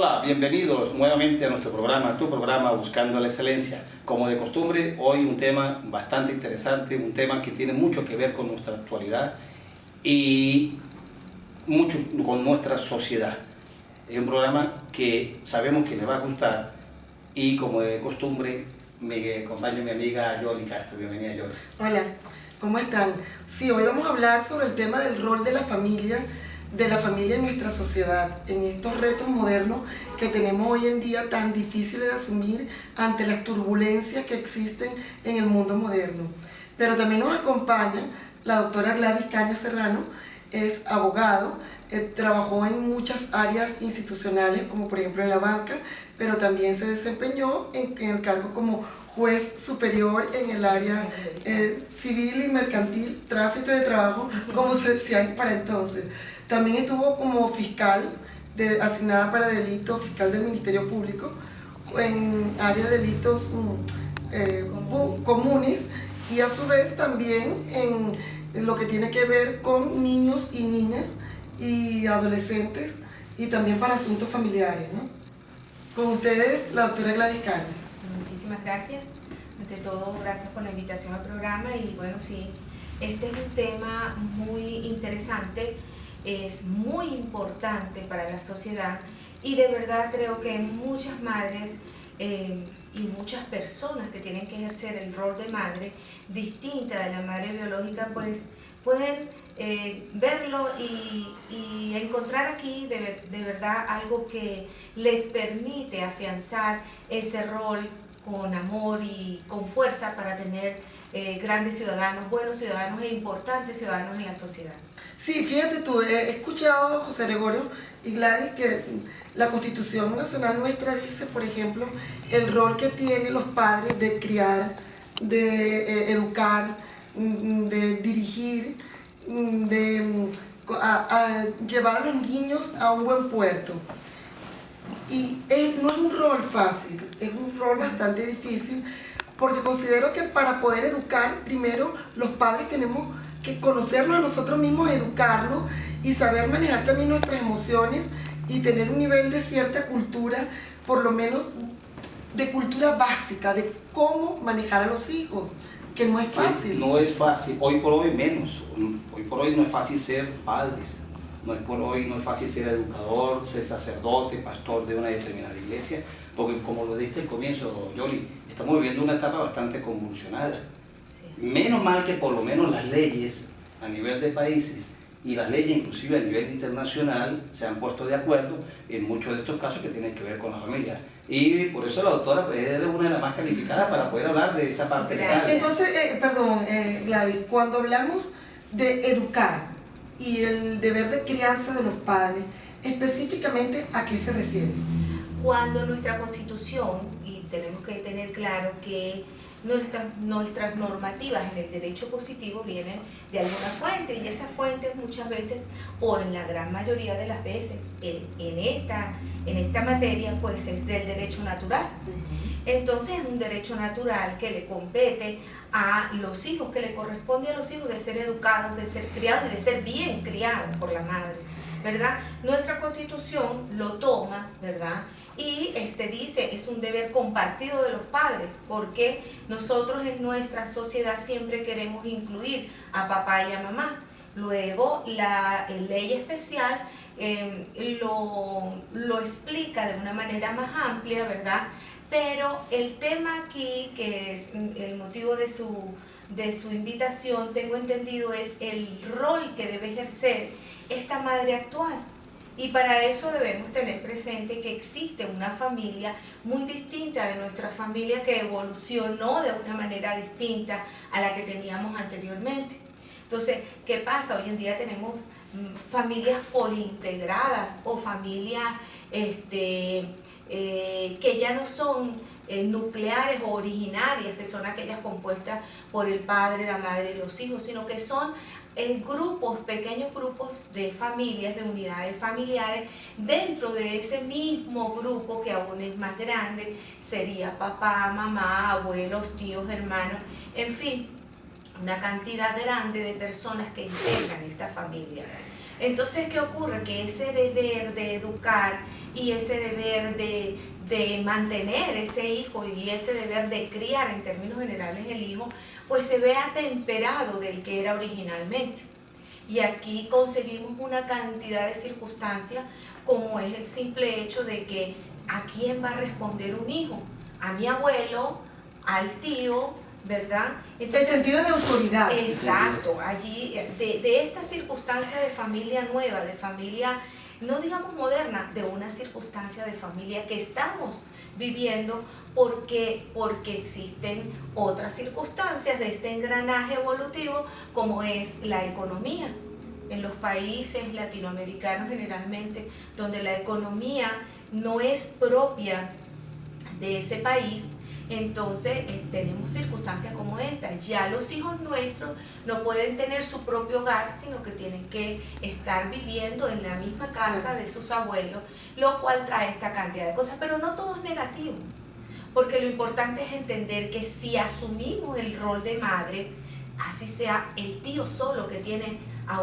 Hola, bienvenidos nuevamente a nuestro programa, tu programa Buscando la Excelencia. Como de costumbre, hoy un tema bastante interesante, un tema que tiene mucho que ver con nuestra actualidad y mucho con nuestra sociedad. Es un programa que sabemos que les va a gustar y como de costumbre me acompaña mi amiga Yoli Castro. Bienvenida, Yoli. Hola, ¿cómo están? Sí, hoy vamos a hablar sobre el tema del rol de la familia en nuestra sociedad, en estos retos modernos que tenemos hoy en día tan difíciles de asumir ante las turbulencias que existen en el mundo moderno. Pero también nos acompaña la doctora Gladys Cañas Serrano, es abogado, trabajó en muchas áreas institucionales, como por ejemplo en la banca, pero también se desempeñó en el cargo como juez superior en el área civil y mercantil, tránsito de trabajo, como se decía para entonces. También estuvo como fiscal asignada para delitos, fiscal del Ministerio Público, en área de delitos comunes, y a su vez también en lo que tiene que ver con niños y niñas y adolescentes, y también para asuntos familiares, ¿no? Con ustedes, la doctora Gladys Cañas. Muchísimas gracias. Ante todo, gracias por la invitación al programa. Y bueno, sí, este es un tema muy interesante, es muy importante para la sociedad y de verdad creo que muchas madres y muchas personas que tienen que ejercer el rol de madre distinta de la madre biológica, pues pueden verlo y encontrar aquí de verdad algo que les permite afianzar ese rol con amor y con fuerza para tener grandes ciudadanos, buenos ciudadanos e importantes ciudadanos en la sociedad. Sí, fíjate tú, he escuchado, José Gregorio y Gladys, que la Constitución Nacional nuestra dice, por ejemplo, el rol que tienen los padres de criar, de educar, de dirigir, de llevar a los niños a un buen puerto. Y no es un rol fácil, es un rol bastante difícil, porque considero que para poder educar, primero los padres tenemos que conocernos a nosotros mismos, educarnos y saber manejar también nuestras emociones y tener un nivel de cierta cultura, por lo menos de cultura básica, de cómo manejar a los hijos, que no es fácil. No es fácil, hoy por hoy menos, hoy por hoy no es fácil ser padres. No es fácil ser educador, ser sacerdote, pastor de una determinada iglesia, porque como lo diste al comienzo, Yoli, estamos viviendo una etapa bastante convulsionada. Sí. Menos mal que por lo menos las leyes a nivel de países y las leyes inclusive a nivel internacional se han puesto de acuerdo en muchos de estos casos que tienen que ver con la familia. Y por eso la doctora es una de las más calificadas para poder hablar de esa parte legal. Entonces, Gladys, cuando hablamos de educar y el deber de crianza de los padres, específicamente, ¿a qué se refiere? Cuando nuestra Constitución, y tenemos que tener claro que nuestras normativas en el derecho positivo vienen de alguna fuente, y esa fuente muchas veces, o en la gran mayoría de las veces, en esta materia, pues es del derecho natural. Entonces es un derecho natural que le compete a los hijos, que le corresponde a los hijos de ser educados, de ser criados y de ser bien criados por la madre, ¿verdad? Nuestra Constitución lo toma, ¿verdad? Y dice, es un deber compartido de los padres, porque nosotros en nuestra sociedad siempre queremos incluir a papá y a mamá. Luego la ley especial lo explica de una manera más amplia, ¿verdad? Pero el tema aquí, que es el motivo de su invitación, tengo entendido, es el rol que debe ejercer esta madre actual. Y para eso debemos tener presente que existe una familia muy distinta de nuestra familia, que evolucionó de una manera distinta a la que teníamos anteriormente. Entonces, ¿qué pasa? Hoy en día tenemos familias polintegradas o familias que ya no son nucleares o originarias, que son aquellas compuestas por el padre, la madre y los hijos, sino que son pequeños grupos de familias, de unidades familiares. Dentro de ese mismo grupo, que aún es más grande, sería papá, mamá, abuelos, tíos, hermanos, en fin, una cantidad grande de personas que integran esta familia. Entonces, ¿qué ocurre? Que ese deber de educar y ese deber de mantener ese hijo y ese deber de criar en términos generales el hijo, pues se ve atemperado del que era originalmente. Y aquí conseguimos una cantidad de circunstancias, como es el simple hecho de que ¿a quién va a responder un hijo? A mi abuelo, al tío, ¿verdad? Entonces, el sentido de autoridad. Exacto, allí de esta circunstancia de familia nueva, de familia, no digamos moderna, de una circunstancia de familia que estamos viviendo porque existen otras circunstancias de este engranaje evolutivo, como es la economía. En los países latinoamericanos generalmente, donde la economía no es propia de ese país, entonces tenemos circunstancias como esta. Ya los hijos nuestros no pueden tener su propio hogar, sino que tienen que estar viviendo en la misma casa de sus abuelos, lo cual trae esta cantidad de cosas, pero no todo es negativo, porque lo importante es entender que si asumimos el rol de madre, así sea el tío solo que tiene a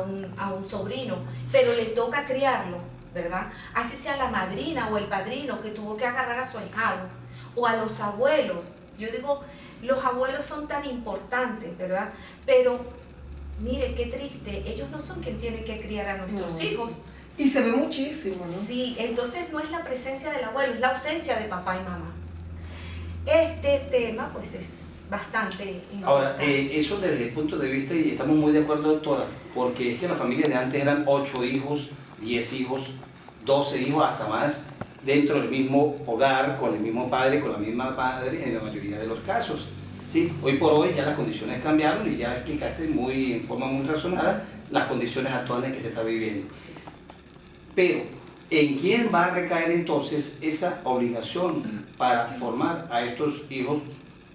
un sobrino, pero le toca criarlo, ¿verdad? Así sea la madrina o el padrino que tuvo que agarrar a su ahijado, o a los abuelos. Yo digo, los abuelos son tan importantes, ¿verdad? Pero mire, qué triste, ellos no son quien tiene que criar a nuestros hijos. Y se ve muchísimo, ¿no? Sí, entonces no es la presencia del abuelo, es la ausencia de papá y mamá. Este tema, pues, es bastante importante. Ahora, eso desde el punto de vista, y estamos muy de acuerdo, doctora, porque es que las familias de antes eran 8 hijos, 10 hijos, 12 hijos, hasta más, dentro del mismo hogar, con el mismo padre, con la misma madre, en la mayoría de los casos. ¿Sí? Hoy por hoy ya las condiciones cambiaron y ya explicaste en forma muy razonada las condiciones actuales en que se está viviendo. Pero, ¿en quién va a recaer entonces esa obligación para formar a estos hijos?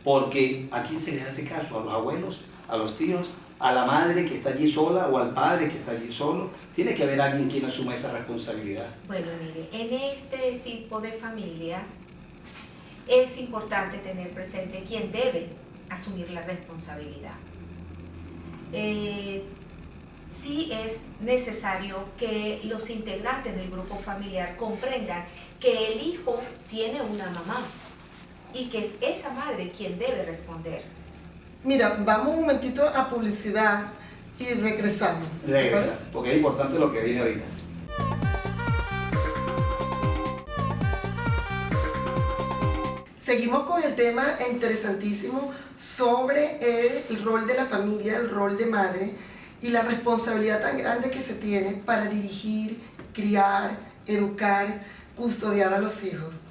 Porque ¿a quién se les hace caso? ¿A los abuelos? ¿A los tíos? ¿A la madre que está allí sola o al padre que está allí solo? Tiene que haber alguien quien asuma esa responsabilidad. Bueno, mire, en este tipo de familia es importante tener presente quién debe asumir la responsabilidad. Sí es necesario que los integrantes del grupo familiar comprendan que el hijo tiene una mamá y que es esa madre quien debe responder. Mira, vamos un momentito a publicidad y regresamos. Regresa, porque es importante lo que viene ahorita. Seguimos con el tema interesantísimo sobre el rol de la familia, el rol de madre y la responsabilidad tan grande que se tiene para dirigir, criar, educar, custodiar a los hijos.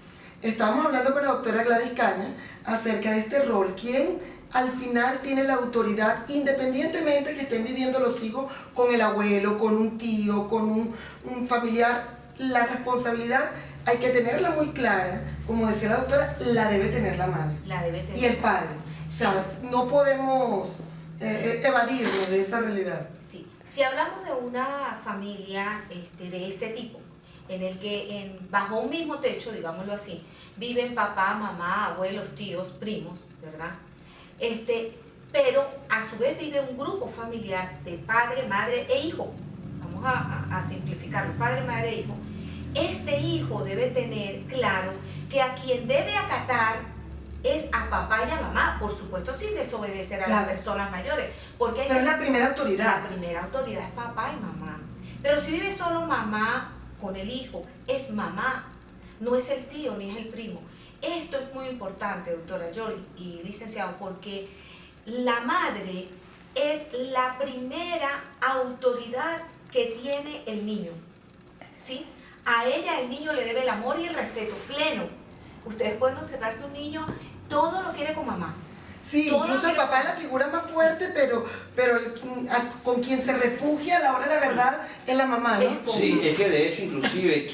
Estamos hablando con la doctora Gladys Caña acerca de este rol. ¿Quién al final tiene la autoridad, independientemente que estén viviendo los hijos con el abuelo, con un tío, con un familiar? La responsabilidad hay que tenerla muy clara, como decía la doctora, la debe tener la madre. La debe tener. Y el padre. O sea, no podemos evadirnos de esa realidad. Sí. Si hablamos de una familia de este tipo, en el que bajo un mismo techo, digámoslo así, viven papá, mamá, abuelos, tíos, primos, ¿verdad? Pero a su vez vive un grupo familiar de padre, madre e hijo. Vamos a simplificarlo, padre, madre e hijo. Este hijo debe tener claro que a quien debe acatar es a papá y a mamá, por supuesto sin desobedecer a las personas mayores. Porque pero es la primera autoridad. La primera autoridad es papá y mamá. Pero si vive solo mamá con el hijo, es mamá, no es el tío ni es el primo. Esto es muy importante, doctora Yoli y licenciado, porque la madre es la primera autoridad que tiene el niño, ¿sí? A ella el niño le debe el amor y el respeto pleno. Ustedes pueden observar que un niño todo lo quiere con mamá. Sí, todo incluso el papá es la figura más fuerte, pero con quien se refugia a la hora de la verdad es la mamá, ¿no? Sí, es que de hecho inclusive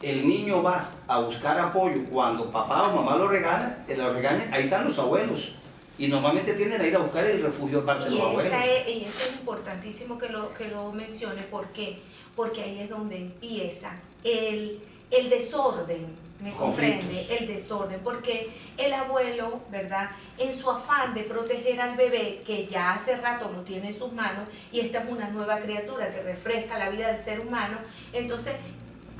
el niño va a buscar apoyo cuando papá o mamá lo regaña, ahí están los abuelos. Y normalmente tienden a ir a buscar el refugio aparte de los abuelos. Y eso es importantísimo que lo mencione. ¿Por qué? Porque ahí es donde empieza el desorden, Me conflictos. comprende el desorden, porque el abuelo, ¿verdad? En su afán de proteger al bebé, que ya hace rato no tiene en sus manos, y esta es una nueva criatura que refresca la vida del ser humano, entonces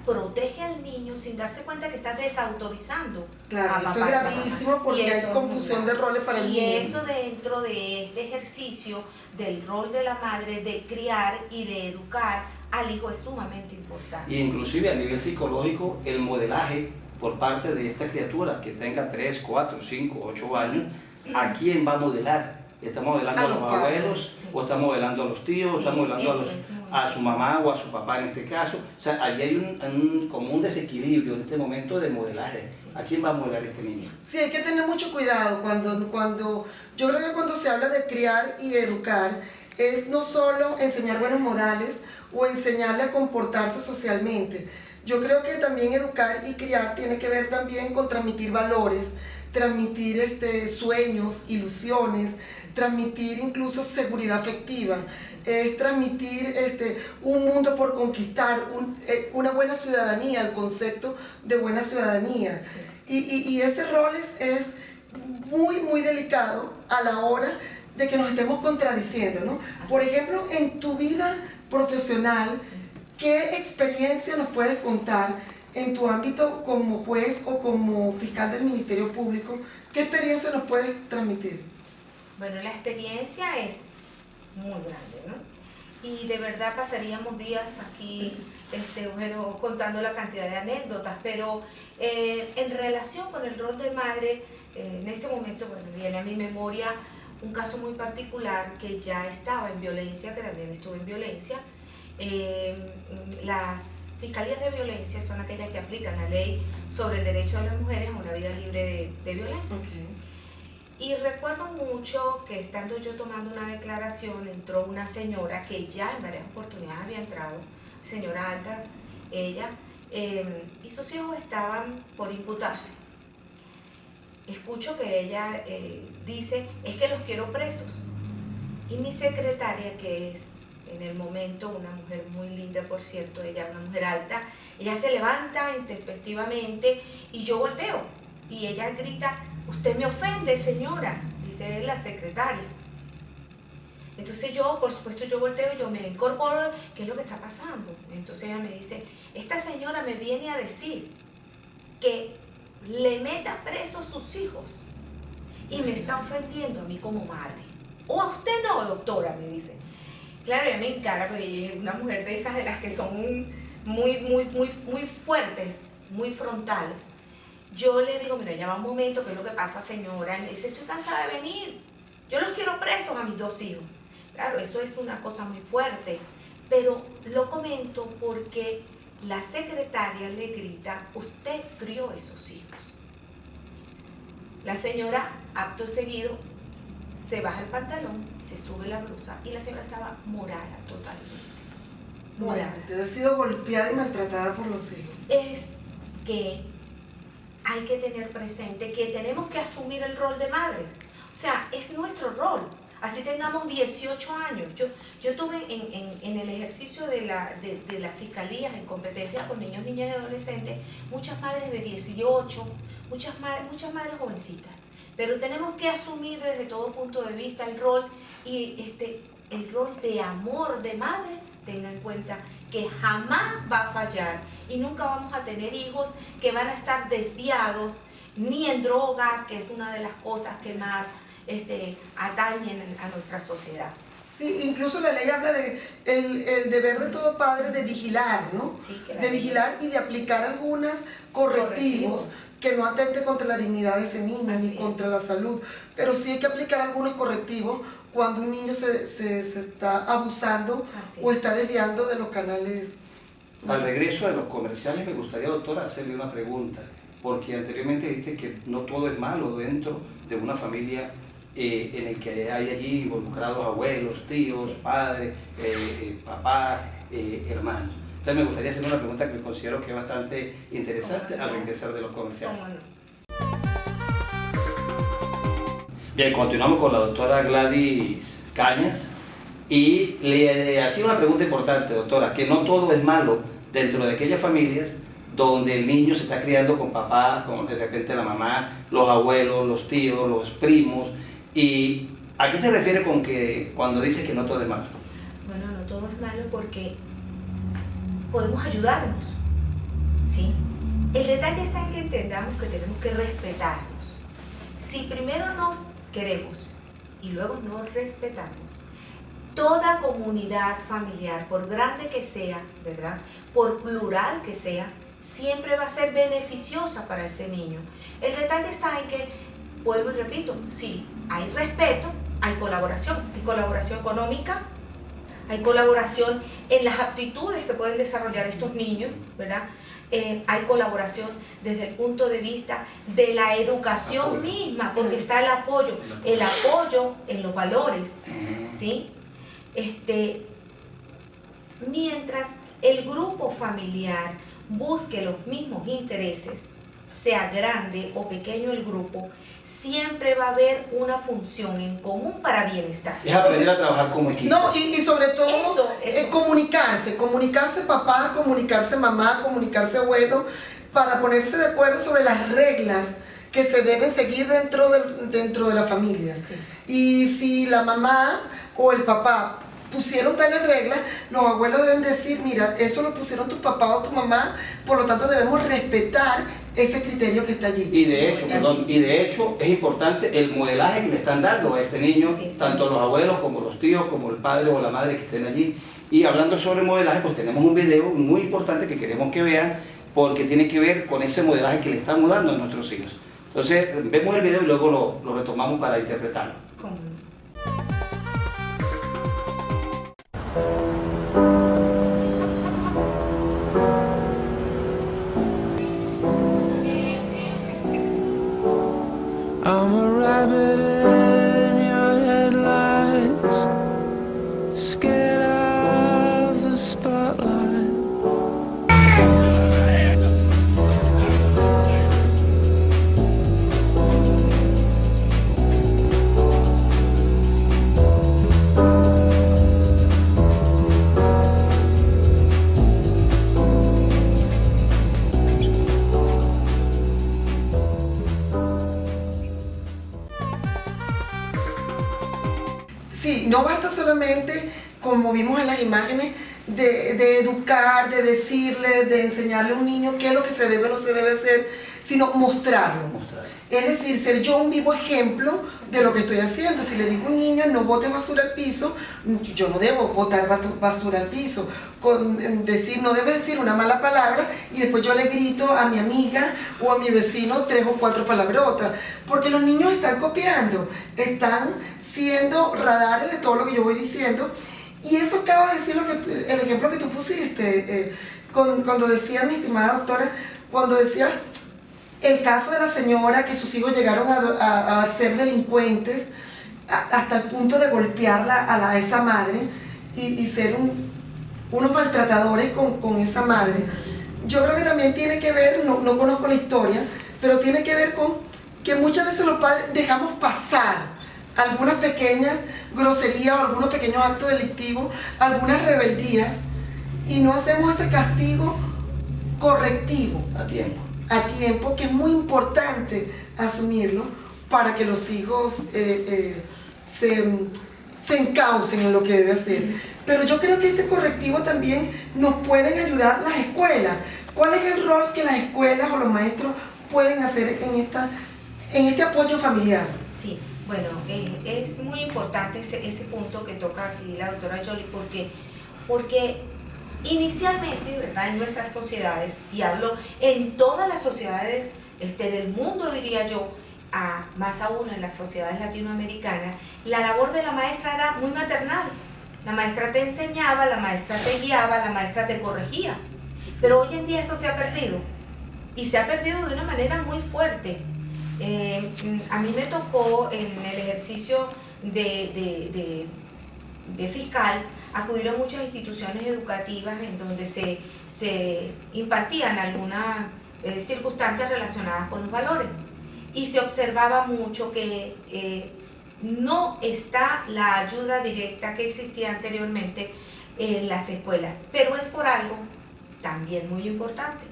protege al niño sin darse cuenta que está desautorizando. Claro, a eso papá es y mamá. gravísimo porque Y eso hay es confusión muy de grave. roles para el Y niño. eso dentro de este ejercicio del rol de la madre, de criar y de educar al hijo es sumamente importante. Y inclusive a nivel psicológico, el modelaje por parte de esta criatura que tenga 3, 4, 5, 8 años, ¿a quién va a modelar? ¿Está modelando A a los los padres, abuelos? sí. ¿O está modelando a los tíos? ¿O Sí, está modelando eso es muy a su mamá o a su papá en este caso? O sea, allí hay como un desequilibrio en este momento de modelaje. Sí. ¿A quién va a modelar este niño? Sí, hay que tener mucho cuidado yo creo que cuando se habla de criar y educar, es no solo enseñar buenos modales o enseñarle a comportarse socialmente. Yo creo que también educar y criar tiene que ver también con transmitir valores, transmitir sueños, ilusiones, transmitir incluso seguridad afectiva, transmitir un mundo por conquistar, una buena ciudadanía, el concepto de buena ciudadanía. Y ese rol es muy, muy delicado a la hora de que nos estemos contradiciendo, ¿no? Por ejemplo, en tu vida profesional, ¿qué experiencia nos puedes contar en tu ámbito como juez o como fiscal del Ministerio Público? ¿Qué experiencia nos puedes transmitir? Bueno, la experiencia es muy grande, ¿no? Y de verdad pasaríamos días aquí bueno, contando la cantidad de anécdotas, pero en relación con el rol de madre, en este momento bueno, viene a mi memoria un caso muy particular que ya estaba en violencia, que también estuve en violencia. Las fiscalías de violencia son aquellas que aplican la ley sobre el derecho de las mujeres a una vida libre de violencia. Okay. Y recuerdo mucho que estando yo tomando una declaración, entró una señora que ya en varias oportunidades había entrado, señora alta, ella, y sus hijos estaban por imputarse. Escucho que ella dice, es que los quiero presos. Y mi secretaria, que es en el momento una mujer muy linda, por cierto, ella una mujer alta, ella se levanta intempestivamente y yo volteo. Y ella grita, usted me ofende, señora, dice la secretaria. Entonces yo, por supuesto, yo volteo, yo me incorporo, ¿qué es lo que está pasando? Entonces ella me dice, esta señora me viene a decir que le meta preso a sus hijos y me está ofendiendo a mí como madre. O a usted no, doctora, me dice. Claro, ella me encara, porque ella es una mujer de esas de las que son muy fuertes, muy frontales. Yo le digo, mira, ya va un momento, ¿qué es lo que pasa, señora? Y me dice, estoy cansada de venir. Yo los quiero presos a mis 2 hijos. Claro, eso es una cosa muy fuerte, pero lo comento porque la secretaria le grita, usted crió esos hijos. La señora, acto seguido, se baja el pantalón, se sube la blusa y la señora estaba morada totalmente. Morada. Bueno, debe haber sido golpeada y maltratada por los hijos. Es que hay que tener presente que tenemos que asumir el rol de madres. O sea, es nuestro rol. Así tengamos 18 años. Yo tuve en el ejercicio de las fiscalías en competencias con niños, niñas y adolescentes, muchas madres de 18, muchas madres jovencitas. Pero tenemos que asumir desde todo punto de vista el rol y el rol de amor de madre. Tenga en cuenta que jamás va a fallar y nunca vamos a tener hijos que van a estar desviados ni en drogas, que es una de las cosas que más atañen a nuestra sociedad. Sí, incluso la ley habla de el deber de todo padre de vigilar, ¿no? Sí, que De vigilar y de aplicar algunos correctivos que no atente contra la dignidad de ese niño Así ni es. contra la salud. Pero sí hay que aplicar algunos correctivos cuando un niño se está abusando Así o es. está desviando de los canales. Al regreso de los comerciales me gustaría, doctora, hacerle una pregunta, porque anteriormente dijiste que no todo es malo dentro de una familia en el que hay allí involucrados abuelos, tíos, padres, papás, hermanos. Entonces me gustaría hacer una pregunta que considero que es bastante interesante al regresar de los comerciales. ¿Cómo no? Bien, continuamos con la doctora Gladys Cañas y le hacía una pregunta importante, doctora, que no todo es malo dentro de aquellas familias donde el niño se está criando con papá, con de repente la mamá, los abuelos, los tíos, los primos. ¿Y a qué se refiere con que cuando dice que no todo es malo? Bueno, no todo es malo porque podemos ayudarnos, ¿sí? El detalle está en que entendamos que tenemos que respetarnos. Si primero nos queremos y luego nos respetamos, toda comunidad familiar, por grande que sea, ¿verdad?, por plural que sea, siempre va a ser beneficiosa para ese niño. El detalle está en que, vuelvo y repito, sí, hay respeto, hay colaboración económica, hay colaboración en las aptitudes que pueden desarrollar estos niños, ¿verdad? Hay colaboración desde el punto de vista de la educación misma, porque está el apoyo en los valores, ¿sí? Mientras el grupo familiar busque los mismos intereses, sea grande o pequeño el grupo, siempre va a haber una función en común para bienestar. Es aprender a trabajar como equipo. No, y sobre todo Eso. comunicarse papá, comunicarse mamá, comunicarse abuelo, para ponerse de acuerdo sobre las reglas que se deben seguir dentro de la familia. Sí. Y si la mamá o el papá pusieron tales reglas, los abuelos deben decir, mira, eso lo pusieron tu papá o tu mamá, por lo tanto debemos respetar ese criterio que está allí. Y de hecho es importante el modelaje que le están dando a este niño, Sí, tanto los abuelos como los tíos, como el padre o la madre que estén allí. Y hablando sobre modelaje, pues tenemos un video muy importante que queremos que vean, porque tiene que ver con ese modelaje que le estamos dando a nuestros hijos. Entonces, vemos el video y luego lo retomamos para interpretarlo. Común. I'm a rabbit in your headlights, scared of the spotlight. Sí, no basta solamente, como vimos en las imágenes, de educar, de decirle, de enseñarle a un niño qué es lo que se debe o no se debe hacer, sino mostrarlo. Es decir, ser yo un vivo ejemplo de lo que estoy haciendo. Si le digo a un niño no botes basura al piso, yo no debo botar basura al piso. No debe decir una mala palabra y después yo le grito a mi amiga o a mi vecino 3 o 4 palabrotas. Porque los niños están copiando, están siendo radares de todo lo que yo voy diciendo. Y eso acaba de decir el ejemplo que tú pusiste, cuando decía mi estimada doctora, cuando decía el caso de la señora que sus hijos llegaron a ser delincuentes hasta el punto de golpearla a esa madre y ser unos maltratadores con esa madre. Yo creo que también tiene que ver, no conozco la historia, pero tiene que ver con que muchas veces los padres dejamos pasar algunas pequeñas groserías o algunos pequeños actos delictivos, algunas rebeldías, y no hacemos ese castigo correctivo a tiempo, que es muy importante asumirlo para que los hijos se encaucen en lo que debe hacer. Pero yo creo que este correctivo también nos pueden ayudar las escuelas. ¿Cuál es el rol que las escuelas o los maestros pueden hacer en este apoyo familiar? Sí, bueno, es muy importante ese punto que toca aquí la doctora Jolie, porque inicialmente, ¿verdad?, en nuestras sociedades, y hablo en todas las sociedades del mundo, diría yo, más aún en las sociedades latinoamericanas, la labor de la maestra era muy maternal. La maestra te enseñaba, la maestra te guiaba, la maestra te corregía. Pero hoy en día eso se ha perdido, y se ha perdido de una manera muy fuerte. A mí me tocó en el ejercicio de fiscal acudir a muchas instituciones educativas en donde se impartían algunas circunstancias relacionadas con los valores, y se observaba mucho que no está la ayuda directa que existía anteriormente en las escuelas, pero es por algo también muy importante,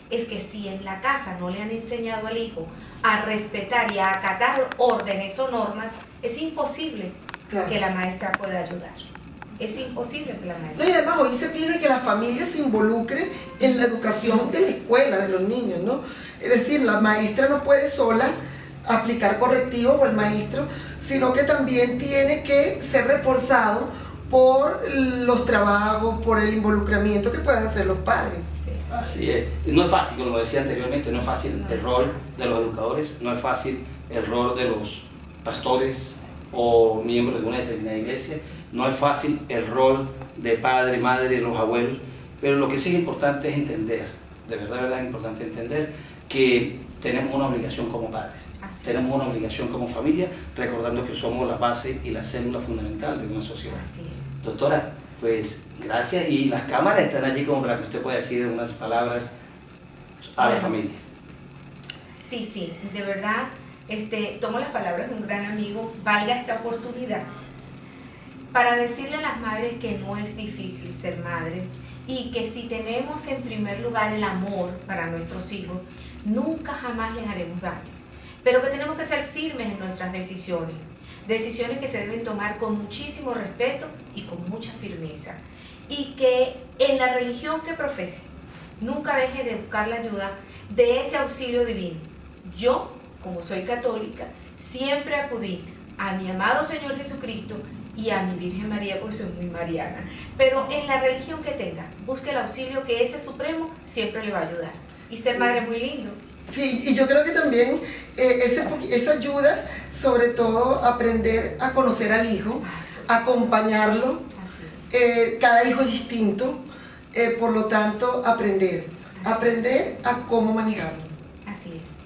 es que si en la casa no le han enseñado al hijo a respetar y a acatar órdenes o normas, es imposible Claro. que la maestra pueda ayudar. Es imposible que la No, maestra... y además hoy se pide que la familia se involucre en la educación de la escuela, de los niños, ¿no? Es decir, la maestra no puede sola aplicar correctivos o el maestro, sino que también tiene que ser reforzado por los trabajos, por el involucramiento que puedan hacer los padres. Sí. Así es. No es fácil, como lo decía anteriormente, no es fácil el rol de los educadores, no es fácil el rol de los pastores o miembros de una determinada iglesia, no es fácil el rol de padre, madre, los abuelos, pero lo que sí es importante es entender, de verdad es importante entender que tenemos una obligación como padres, tenemos una obligación como familia, recordando que somos la base y la célula fundamental de una sociedad. Así es. Doctora, pues gracias, y las cámaras están allí como para que usted pueda decir unas palabras a la Bueno. familia. Sí, de verdad, tomo las palabras de un gran amigo, valga esta oportunidad para decirle a las madres que no es difícil ser madre y que si tenemos en primer lugar el amor para nuestros hijos, nunca jamás les haremos daño, pero que tenemos que ser firmes en nuestras decisiones que se deben tomar con muchísimo respeto y con mucha firmeza, y que en la religión que profese nunca deje de buscar la ayuda de ese auxilio divino. Yo, como soy católica, siempre acudí a mi amado Señor Jesucristo y a mi Virgen María, porque soy muy mariana. Pero en la religión que tenga, busque el auxilio que ese Supremo siempre le va a ayudar. Y ser madre es muy lindo. Sí, y yo creo que también esa ayuda, sobre todo aprender a conocer al hijo, acompañarlo, Así cada hijo es distinto, por lo tanto aprender a cómo manejarlos. es.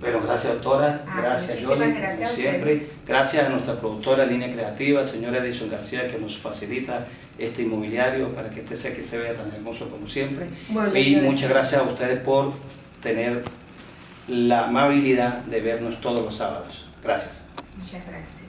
Bueno, gracias doctora, gracias muchísimas Yoli, gracias como a siempre, gracias a nuestra productora Línea Creativa, el señor Edison García, que nos facilita este inmobiliario para que este sea que se vea tan hermoso como siempre. Bueno, Y muchas gracias a ustedes por tener la amabilidad de vernos todos los sábados. Gracias. Muchas gracias.